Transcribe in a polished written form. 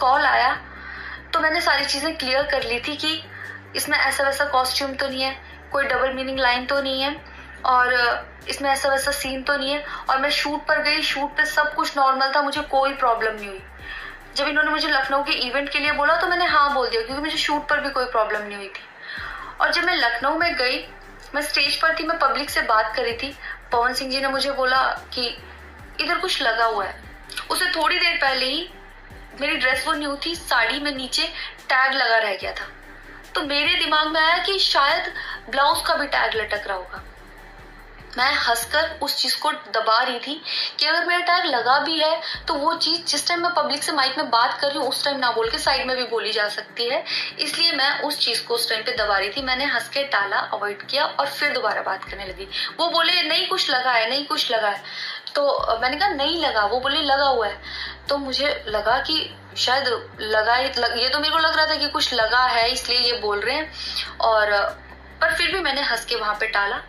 Call आया तो मैंने सारी चीज़ें क्लियर कर ली थी कि इसमें ऐसा वैसा कॉस्ट्यूम तो नहीं है, कोई डबल मीनिंग लाइन तो नहीं है, और इसमें ऐसा वैसा सीन तो नहीं है। और मैं शूट पर गई, शूट पे सब कुछ नॉर्मल था, मुझे कोई प्रॉब्लम नहीं हुई। जब इन्होंने मुझे लखनऊ के इवेंट के लिए बोला तो मैंने हाँ बोल दिया, क्योंकि मुझे शूट पर भी कोई प्रॉब्लम नहीं हुई थी। और जब मैं लखनऊ में गई, मैं स्टेज पर थी, मैं पब्लिक से बात कर रही थी, पवन सिंह जी ने मुझे बोला कि इधर कुछ लगा हुआ है। उससे थोड़ी देर पहले ही मेरी ड्रेस वो न्यू थी, साड़ी में नीचे टैग लगा रह गया था। तो मेरे दिमाग में आया कि शायद ब्लाउज का भी टैग लटक रहा होगा। मैं हंसकर उस चीज को दबा रही थी कि अगर मेरा टैग लगा भी है तो वो चीज जिस टाइम मैं पब्लिक से माइक में बात कर रही हूँ उस टाइम ना बोल के साइड में भी बोली जा सकती है, इसलिए मैं उस चीज को उस टाइम पे दबा रही थी। मैंने हंस के टाला, अवॉइड किया और फिर दोबारा बात करने लगी। वो बोले नहीं कुछ लगा है, नहीं कुछ लगा है। तो मैंने कहा नहीं लगा। वो बोले लगा हुआ है। तो मुझे लगा कि शायद लगा ही, ये तो मेरे को लग रहा था कि कुछ लगा है इसलिए ये बोल रहे हैं, और पर फिर भी मैंने हंस के वहां पे टाला।